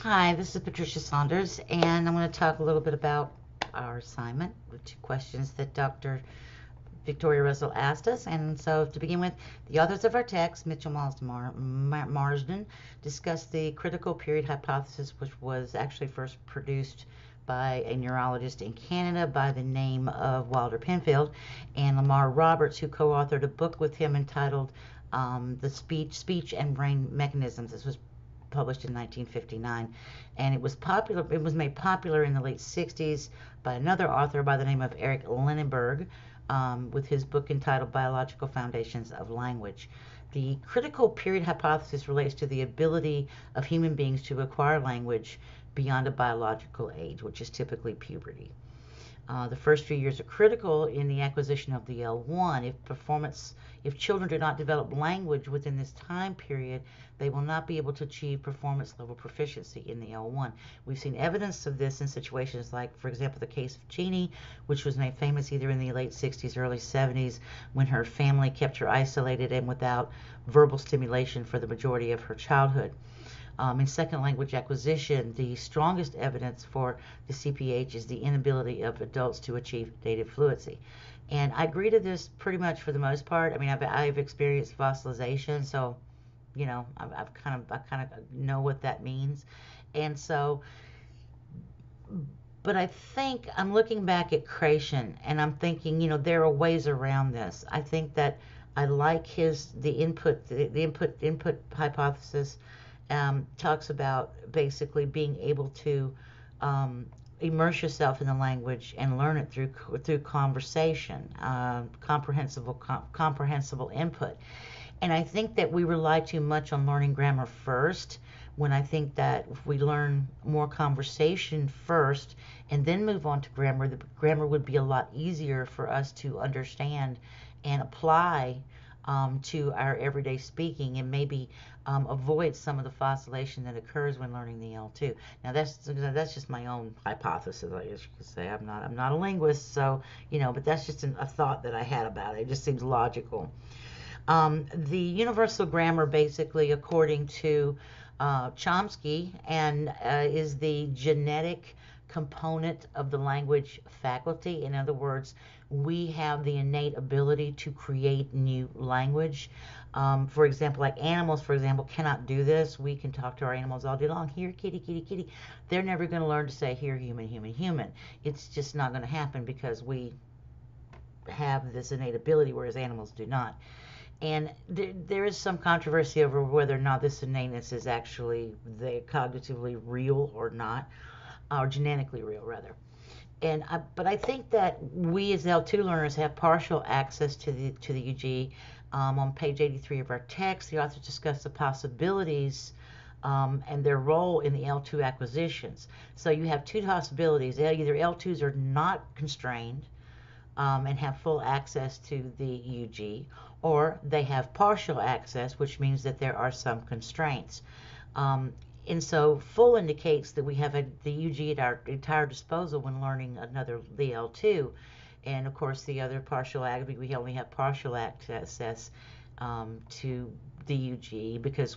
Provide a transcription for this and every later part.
Hi, this is Patricia Saunders, and I'm going to talk a little bit about our assignment, with 2 questions that Dr. Victoria Russell asked us. And so, to begin with, the authors of our text, Mitchell Marsden, discussed the critical period hypothesis, which was actually first produced by a neurologist in Canada by the name of Wilder Penfield, and Lamar Roberts, who co-authored a book with him entitled The Speech and Brain Mechanisms. This was published in 1959, and it was popular. It was made popular in the late 60s by another author by the name of Eric Linenberg, with his book entitled Biological Foundations of Language. The critical period hypothesis relates to the ability of human beings to acquire language beyond a biological age, which is typically puberty. The first few years are critical in the acquisition of the L1. If children do not develop language within this time period, they will not be able to achieve performance level proficiency in the L1. We've seen evidence of this in situations like, for example, the case of Jeannie, which was made famous either in the late 60s, early 70s, when her family kept her isolated and without verbal stimulation for the majority of her childhood. In second language acquisition, the strongest evidence for the CPH is the inability of adults to achieve native fluency. And I agree to this pretty much for the most part. I mean, I've experienced fossilization, so I kind of know what that means. And so, but I think I'm looking back at Creation, and I'm thinking, there are ways around this. I think that I like the input hypothesis. Talks about basically being able to immerse yourself in the language and learn it through conversation, comprehensible input. And I think that we rely too much on learning grammar first, when I think that if we learn more conversation first and then move on to grammar, the grammar would be a lot easier for us to understand and apply to our everyday speaking, and maybe avoid some of the fossilization that occurs when learning the L2. Now that's just my own hypothesis, I guess you could say. I'm not a linguist, so but that's just a thought that I had about it. It just seems logical. The universal grammar, basically, according to Chomsky, and is the genetic component of the language faculty. In other words, we have the innate ability to create new language. For example, like animals, for example, cannot do this. We can talk to our animals all day long. Here, kitty, kitty, kitty. They're never going to learn to say, here, human, human, human. It's just not going to happen because we have this innate ability, whereas animals do not. And there is some controversy over whether or not this innateness is actually cognitively real or not, or genetically real, rather. But I think that we as L2 learners have partial access to the UG. On page 83 of our text, the authors discuss the possibilities and their role in the L2 acquisitions. So you have 2 possibilities. Either L2s are not constrained and have full access to the UG, or they have partial access, which means that there are some constraints. And so full indicates that we have the UG at our entire disposal when learning the L2. And of course, the other partial access, we only have partial access to the UG because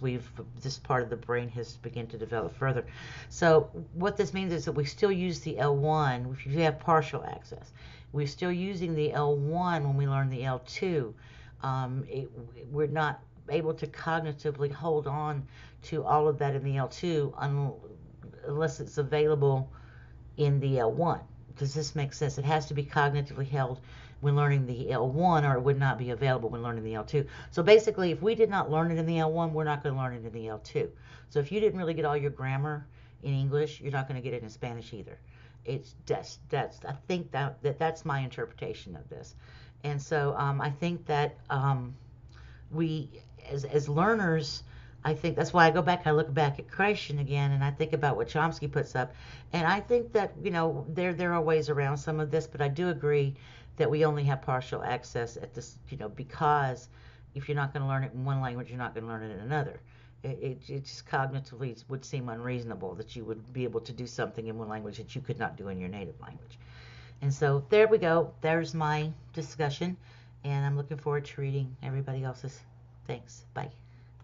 this part of the brain has begun to develop further. So what this means is that we still use the L1 if you have partial access. We're still using the L1 when we learn the L2. We're not able to cognitively hold on to all of that in the L2 unless it's available in the L1. Does this make sense? It has to be cognitively held when learning the L1, or it would not be available when learning the L2. So basically, if we did not learn it in the L1, we're not going to learn it in the L2. So if you didn't really get all your grammar in English, you're not going to get it in Spanish either. I think that's my interpretation of this. And so I think that we, as learners, I think that's why I look back at Creation again, and I think about what Chomsky puts up, and I think that there are ways around some of this, but I do agree that we only have partial access at this, because if you're not going to learn it in one language, you're not going to learn it in another. It just cognitively would seem unreasonable that you would be able to do something in one language that you could not do in your native language. And so there we go. There's my discussion, and I'm looking forward to reading everybody else's. Thanks. Bye.